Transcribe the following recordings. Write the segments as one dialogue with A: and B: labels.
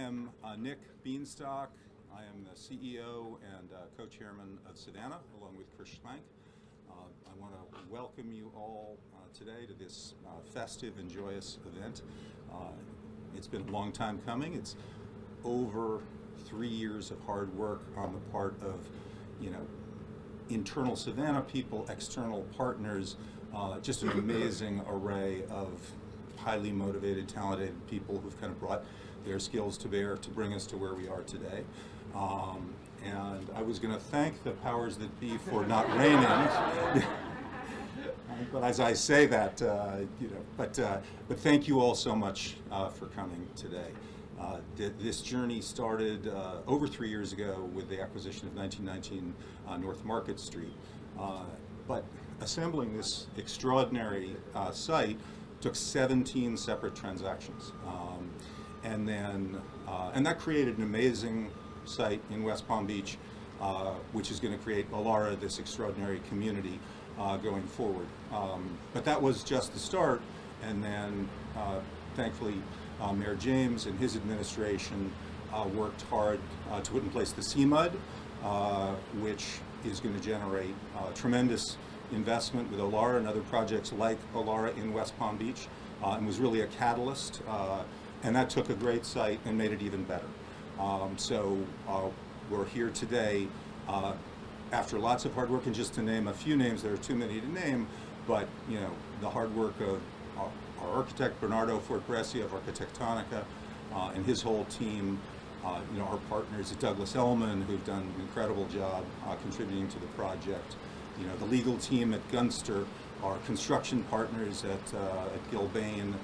A: am Nick Beanstalk. I am the CEO and co-chairman of Savannah, along with Chris Schlank. I want to welcome you all today to this festive and joyous event. It's been a long time coming. It's over 3 years of hard work on the part of, internal Savannah people, external partners, just an amazing array of highly motivated, talented people who've kind of brought their skills to bear to bring us to where we are today. And I was going to thank the powers that be for not raining, but as I say that, but thank you all so much for coming today. This journey started over 3 years ago with the acquisition of 1919 North Market Street. But assembling this extraordinary site took 17 separate transactions. And that created an amazing site in West Palm Beach, which is going to create OLARA, this extraordinary community going forward. But that was just the start, and then thankfully Mayor James and his administration worked hard to put in place the CMUD, which is going to generate tremendous investment with OLARA and other projects like OLARA in West Palm Beach, and was really a catalyst. And that took a great site and made it even better. So we're here today after lots of hard work, and just to name a few names, there are too many to name, but the hard work of our architect Bernardo Fortbresi of Architectonica and his whole team, our partners at Douglas Elliman, who've done an incredible job contributing to the project, the legal team at Gunster, our construction partners at Gilbane,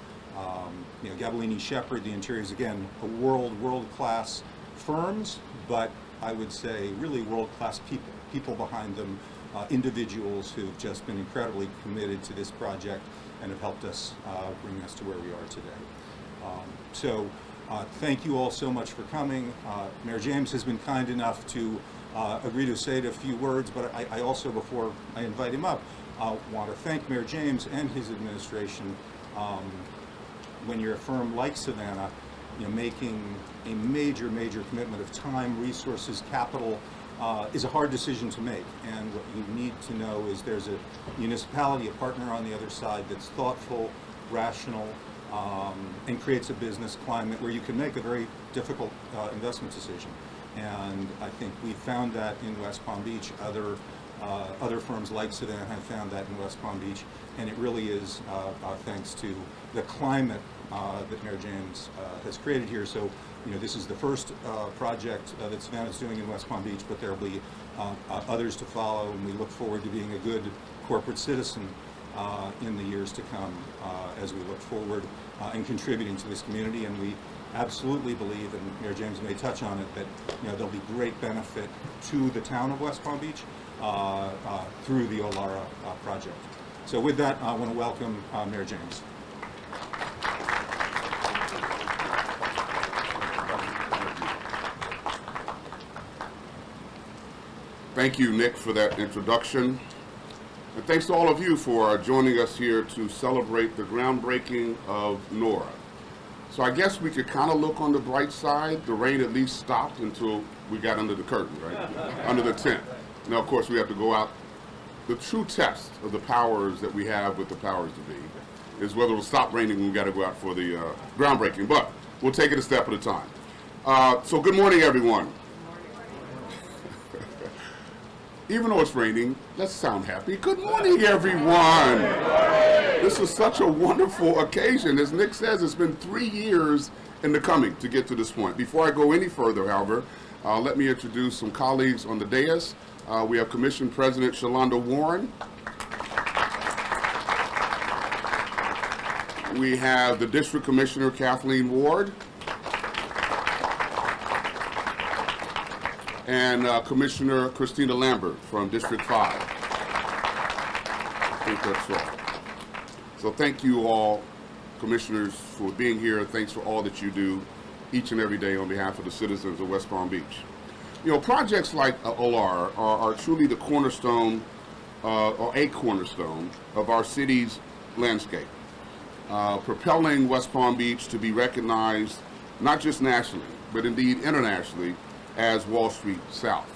A: Gabellini Shepherd, the interiors, again, a world-class firms, but I would say really world-class people behind them, individuals who've just been incredibly committed to this project and have helped us bring us to where we are today. Thank you all so much for coming. Mayor James has been kind enough to agree to say a few words, but I also, before I invite him up, want to thank Mayor James and his administration. When you're a firm like Savannah, making a major commitment of time, resources, capital is a hard decision to make. And what you need to know is there's a municipality, a partner on the other side that's thoughtful, rational, and creates a business climate where you can make a very difficult investment decision. And I think we found that in West Palm Beach. Other firms like Savannah have found that in West Palm Beach, and it really is thanks to the climate that Mayor James has created here. So, this is the first project that Savannah is doing in West Palm Beach, but there will be others to follow, and we look forward to being a good corporate citizen in the years to come as we look forward and contributing to this community. And we absolutely believe, and Mayor James may touch on it, that there'll be great benefit to the town of West Palm Beach through the OLARA project. So with that, I want to welcome Mayor James.
B: Thank you, Nick, for that introduction. And thanks to all of you for joining us here to celebrate the groundbreaking of NORA. So I guess we could kind of look on the bright side. The rain at least stopped until we got under the curtain, right? Under the tent. Now, of course, we have to go out. The true test of the powers that we have with the powers to be is whether it'll stop raining when we got to go out for the groundbreaking. But we'll take it a step at a time. So good morning, everyone. Even though it's raining, let's sound happy. Good morning, everyone. This is such a wonderful occasion. As Nick says, it's been 3 years in the coming to get to this point. Before I go any further, however, let me introduce some colleagues on the dais. We have Commission President Shalonda Warren. We have the District Commissioner Kathleen Ward. And Commissioner Christina Lambert from District 5. I think that's right. So thank you all, commissioners, for being here. Thanks for all that you do each and every day on behalf of the citizens of West Palm Beach. Projects like OLARA are truly the cornerstone, or a cornerstone, of our city's landscape, propelling West Palm Beach to be recognized not just nationally, but indeed internationally, as Wall Street South.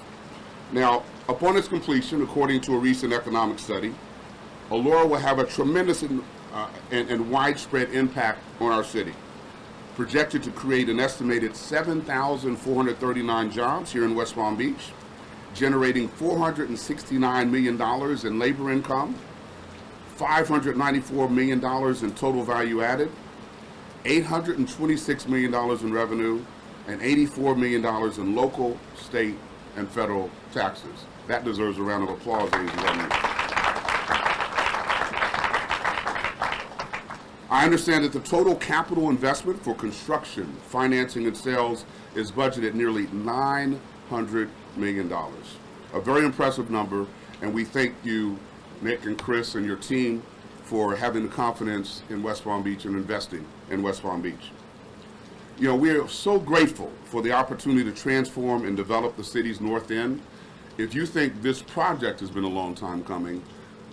B: Now, upon its completion, according to a recent economic study, OLARA will have a tremendous and widespread impact on our city, projected to create an estimated 7,439 jobs here in West Palm Beach, generating $469 million in labor income, $594 million in total value added, $826 million in revenue, and $84 million in local, state, and federal taxes. That deserves a round of applause, ladies and gentlemen. I understand that the total capital investment for construction, financing, and sales is budgeted nearly $900 million. A very impressive number, and we thank you, Nick and Chris and your team, for having the confidence in West Palm Beach and investing in West Palm Beach. You know, we are so grateful for the opportunity to transform and develop the city's North End. If you think this project has been a long time coming,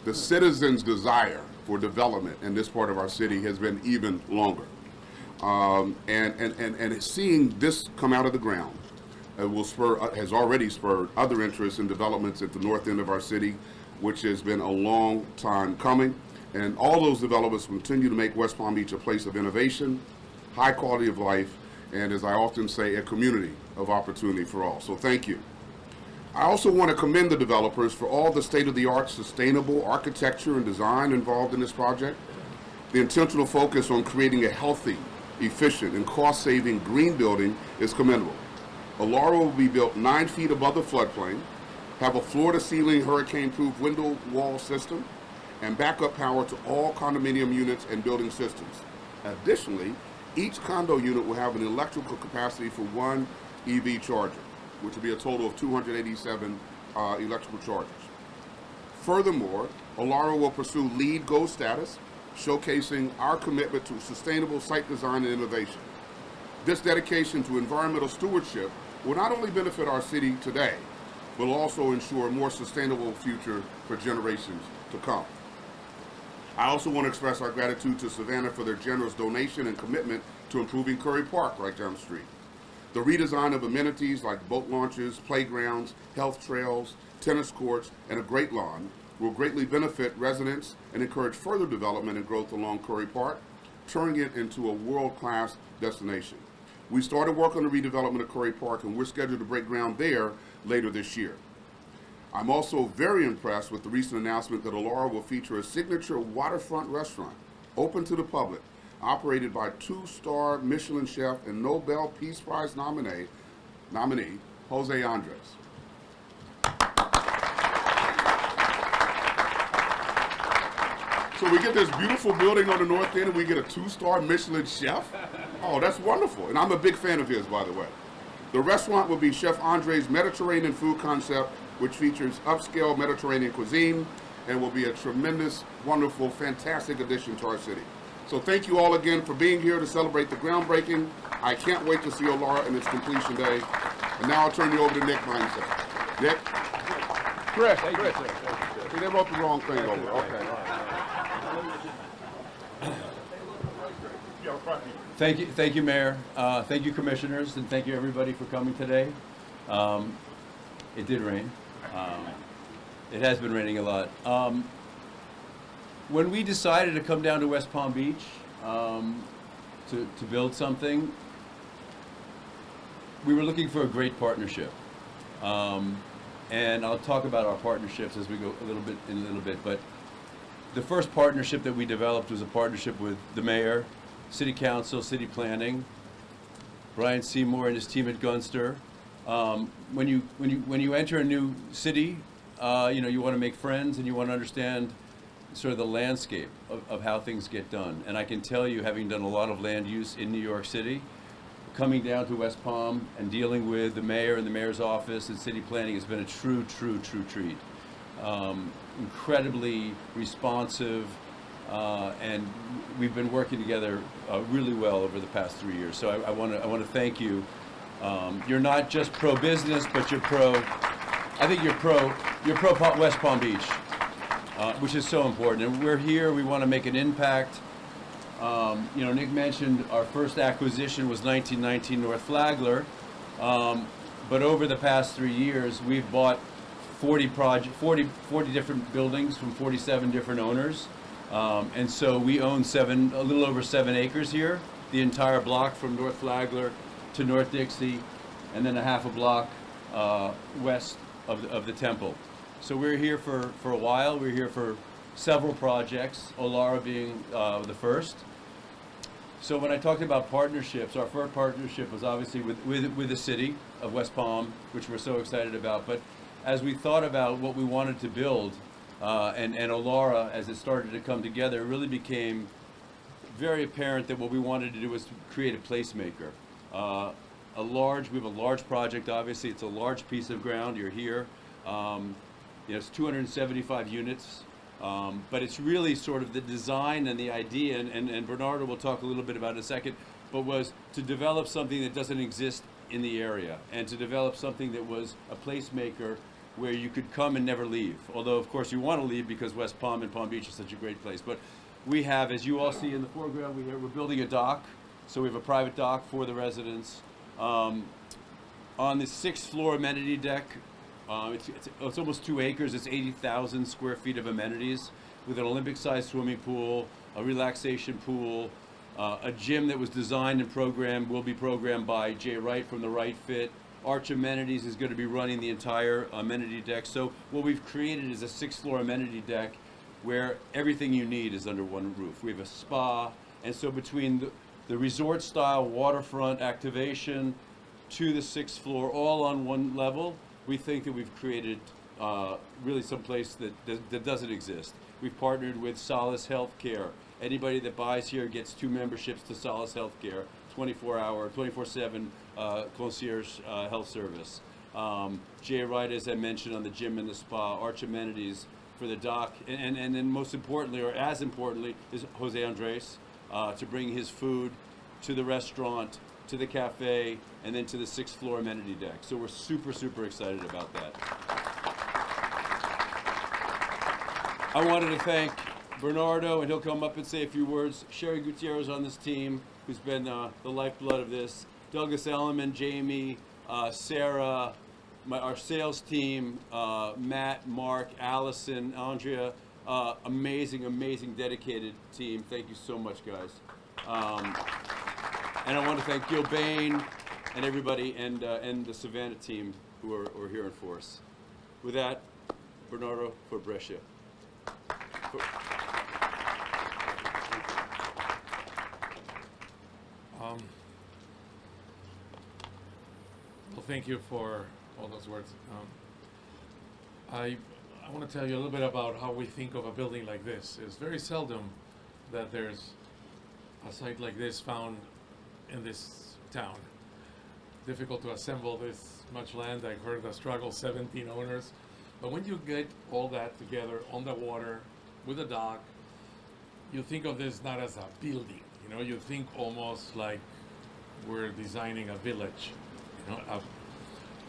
B: the citizens' desire for development in this part of our city has been even longer. And seeing this come out of the ground has already spurred other interests in developments at the north end of our city, which has been a long time coming. And all those developments continue to make West Palm Beach a place of innovation, high quality of life, and as I often say, a community of opportunity for all. So thank you. I also want to commend the developers for all the state-of-the-art sustainable architecture and design involved in this project. The intentional focus on creating a healthy, efficient, and cost-saving green building is commendable. OLARA will be built 9 feet above the floodplain, have a floor-to-ceiling hurricane-proof window wall system, and backup power to all condominium units and building systems. Additionally, each condo unit will have an electrical capacity for 1 EV charger, which will be a total of 287 electrical chargers. Furthermore, OLARA will pursue LEED Gold status, showcasing our commitment to sustainable site design and innovation. This dedication to environmental stewardship will not only benefit our city today, but will also ensure a more sustainable future for generations to come. I also want to express our gratitude to Savannah for their generous donation and commitment to improving Curry Park right down the street. The redesign of amenities like boat launches, playgrounds, health trails, tennis courts, and a great lawn will greatly benefit residents and encourage further development and growth along Curry Park, turning it into a world-class destination. We started work on the redevelopment of Curry Park, and we're scheduled to break ground there later this year. I'm also very impressed with the recent announcement that OLARA will feature a signature waterfront restaurant open to the public, operated by 2-star Michelin chef and Nobel Peace Prize nominee Jose Andres. So we get this beautiful building on the north end and we get a 2-star Michelin chef? Oh, that's wonderful. And I'm a big fan of his, by the way. The restaurant will be Chef Andre's Mediterranean food concept, which features upscale Mediterranean cuisine and will be a tremendous, wonderful, fantastic addition to our city. So thank you all again for being here to celebrate the groundbreaking. I can't wait to see OLARA and its completion day. And now I'll turn you over to Nick behind the Nick? Chris. See, they wrote the wrong thing over. Okay.
C: Thank you, Mayor. Thank you, Commissioners, and thank you, everybody, for coming today. It did rain. It has been raining a lot. When we decided to come down to West Palm Beach to build something, we were looking for a great partnership. And I'll talk about our partnerships as we go in a little bit. But the first partnership that we developed was a partnership with the mayor, city council, city planning, Brian Seymour and his team at Gunster. When you enter a new city, you want to make friends and you want to understand sort of the landscape of how things get done. And I can tell you, having done a lot of land use in New York City, coming down to West Palm and dealing with the mayor and the mayor's office and city planning has been a true treat. Incredibly responsive, and we've been working together really well over the past 3 years. So I want to thank you. You're not just pro-business, but you're pro West Palm Beach, which is so important. And we're here, we want to make an impact Nick mentioned our first acquisition was 1919 North Flagler, but over the past 3 years, we've bought 40 different buildings from 47 different owners. And so we own a little over 7 acres here, the entire block from North Flagler to North Dixie, and then a half a block west of the temple. So we're here for a while. We're here for several projects, OLARA being the first. So when I talked about partnerships, our first partnership was obviously with the city of West Palm, which we're so excited about. But as we thought about what we wanted to build, and OLARA, as it started to come together, it really became very apparent that what we wanted to do was to create a placemaker. We have a large project, obviously. It's a large piece of ground. You're here. It's 275 units. But it's really sort of the design and the idea, and Bernardo will talk a little bit about it in a second, but was to develop something that doesn't exist in the area, and to develop something that was a placemaker where you could come and never leave. Although, of course, you want to leave because West Palm and Palm Beach is such a great place. But we have, as you all see in the foreground, we're building a dock. So we have a private dock for the residents. On the 6th floor amenity deck, it's almost 2 acres. It's 80,000 square feet of amenities with an Olympic-sized swimming pool, a relaxation pool, a gym that was designed and will be programmed by Jay Wright from the Right Fit. Arch Amenities is going to be running the entire amenity deck. So what we've created is a 6th floor amenity deck where everything you need is under one roof. We have a spa, and so between the resort-style waterfront activation to the 6th floor, all on one level, we think that we've created really some place that doesn't exist. We've partnered with Solace Healthcare. Anybody that buys here gets 2 memberships to Solace Healthcare, 24/7 concierge health service. Jay Wright, as I mentioned, on the gym and the spa, Arch Amenities for the dock, and then most importantly, or as importantly, is Jose Andres to bring his food to the restaurant, to the cafe, and then to the 6th floor amenity deck. So we're super, super excited about that. I wanted to thank Bernardo, and he'll come up and say a few words. Sherry Gutierrez on this team, who's been the lifeblood of this. Douglas Elliman, Jamie, Sarah, our sales team, Matt, Mark, Allison, Andrea. Amazing, dedicated team. Thank you so much, guys. And I want to thank Gil Bain and everybody, and the Savannah team who are here in force. With that, Bernardo for Brescia.
D: Well, thank you for all those words. I want to tell you a little bit about how we think of a building like this. It's very seldom that there's a site like this found in this town. Difficult to assemble this much land. I heard the struggle, 17 owners. But when you get all that together on the water with a dock, you think of this not as a building. You think almost like we're designing a village,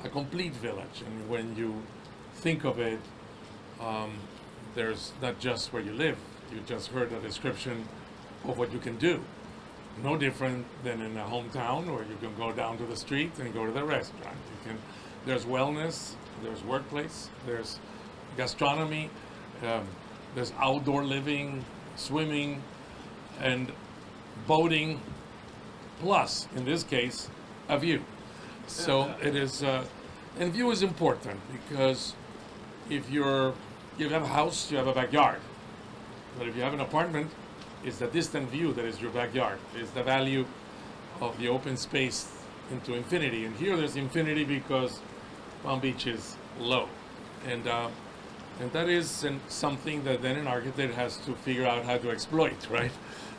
D: a complete village. And when you think of it, there's not just where you live. You just heard a description of what you can do. No different than in a hometown where you can go down to the street and go to the restaurant. There's wellness, there's workplace, there's gastronomy, there's outdoor living, swimming, and boating, plus, in this case, a view. So it is, and view is important because if you have a house, you have a backyard. But if you have an apartment, it's the distant view that is your backyard. It's the value of the open space into infinity. And here there's infinity because Palm Beach is low. And that is something that then an architect has to figure out how to exploit, right?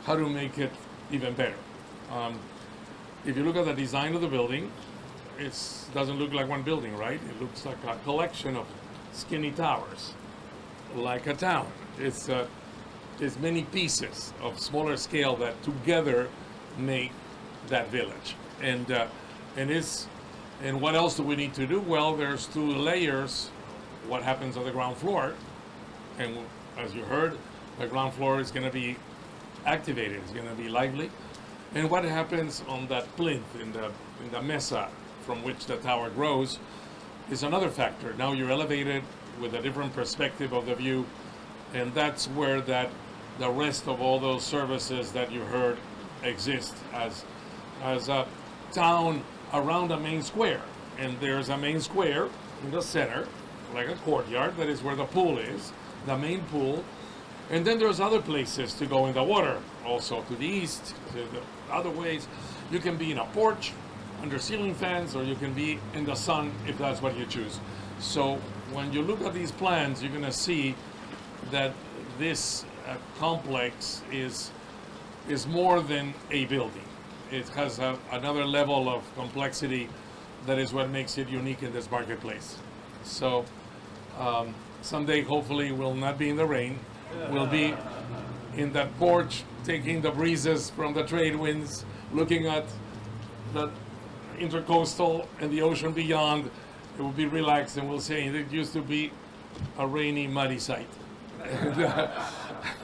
D: How to make it even better. If you look at the design of the building, it doesn't look like one building, right? It looks like a collection of skinny towers, like a town. It's many pieces of smaller scale that together make that village. And what else do we need to do? Well, there's 2 layers. What happens on the ground floor? And as you heard, the ground floor is going to be activated. It's going to be lively. And what happens on that plinth in the mesa from which the tower grows is another factor. Now you're elevated with a different perspective of the view, and that's where the rest of all those services that you heard exist as a town around a main square. And there's a main square in the center, like a courtyard, that is where the pool is, the main pool. And then there's other places to go in the water, also to the east, to the other ways. You can be in a porch under ceiling fans, or you can be in the sun if that's what you choose. So when you look at these plans, you're gonna see that this complex is more than a building. It has another level of complexity that is what makes it unique in this marketplace. So someday, hopefully, we'll not be in the rain. We'll be in that porch, taking the breezes from the trade winds, looking at the intercoastal and the ocean beyond. It will be relaxed, and we'll say it used to be a rainy, muddy sight.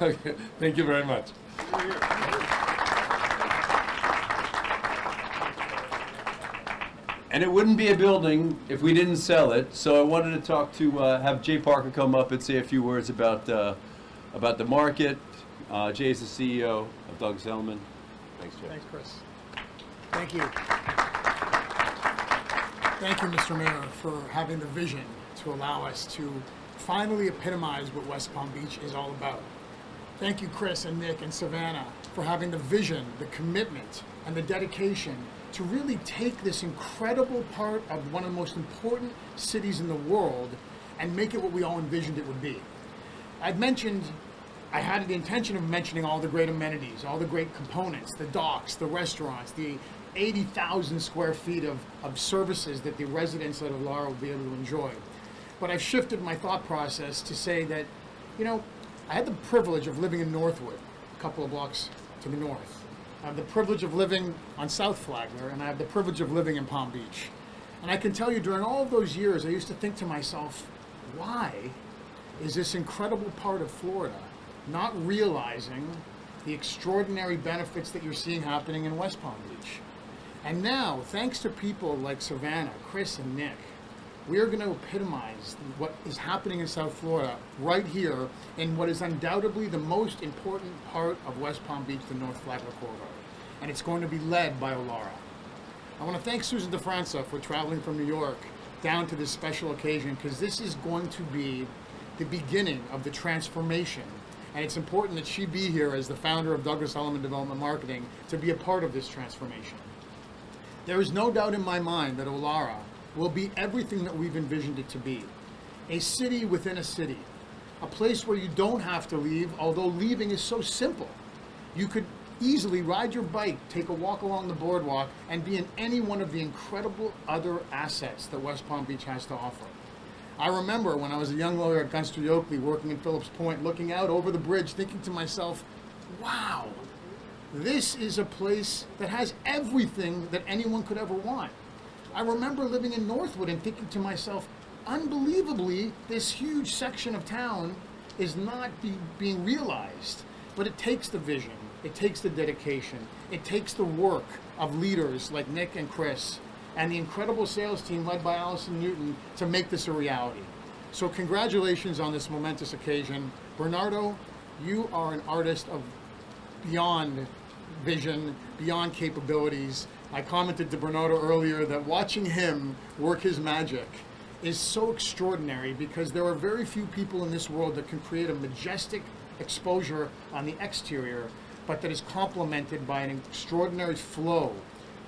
D: Okay, thank you very much.
C: And it wouldn't be a building if we didn't sell it. So I wanted to have Jay Parker come up and say a few words about the market. Jay is the CEO of Douglas Elliman. Thanks, Jay.
E: Thanks, Chris. Thank you. Thank you, Mr. Mayor, for having the vision to allow us to finally epitomize what West Palm Beach is all about. Thank you, Chris and Nick and Savannah, for having the vision, the commitment, and the dedication to really take this incredible part of one of the most important cities in the world and make it what we all envisioned it would be. I had the intention of mentioning all the great amenities, all the great components, the docks, the restaurants, the 80,000 square feet of services that the residents of OLARA will be able to enjoy. But I've shifted my thought process to say that, I had the privilege of living in Northwood, a couple of blocks to the north. I have the privilege of living on South Flagler, and I have the privilege of living in Palm Beach. And I can tell you, during all of those years, I used to think to myself, why is this incredible part of Florida not realizing the extraordinary benefits that you're seeing happening in West Palm Beach? And now, thanks to people like Savannah, Chris, and Nick, we are going to epitomize what is happening in South Florida right here in what is undoubtedly the most important part of West Palm Beach, the North Flagler Corridor. And it's going to be led by OLARA. I want to thank Susan DeFranza for traveling from New York down to this special occasion, because this is going to be the beginning of the transformation. And it's important that she be here as the founder of Douglas Elliman Development Marketing to be a part of this transformation. There is no doubt in my mind that OLARA will be everything that we've envisioned it to be. A city within a city. A place where you don't have to leave, although leaving is so simple. You could easily ride your bike, take a walk along the boardwalk, and be in any one of the incredible other assets that West Palm Beach has to offer. I remember when I was a young lawyer at Gunster Oakley working in Phillips Point, looking out over the bridge, thinking to myself, wow, this is a place that has everything that anyone could ever want. I remember living in Northwood and thinking to myself, unbelievably, this huge section of town is not being realized. But it takes the vision, it takes the dedication, it takes the work of leaders like Nick and Chris, and the incredible sales team led by Allison Newton to make this a reality. So congratulations on this momentous occasion. Bernardo, you are an artist of beyond vision, beyond capabilities. I commented to Bernardo earlier that watching him work his magic is so extraordinary, because there are very few people in this world that can create a majestic exposure on the exterior, but that is complemented by an extraordinary flow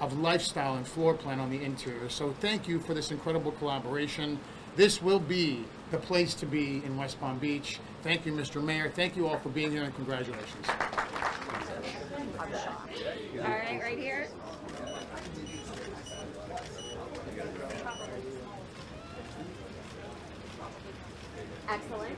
E: of lifestyle and floor plan on the interior. So thank you for this incredible collaboration. This will be the place to be in West Palm Beach. Thank you, Mr. Mayor. Thank you all for being here, and congratulations.
F: All right, right here. Excellent.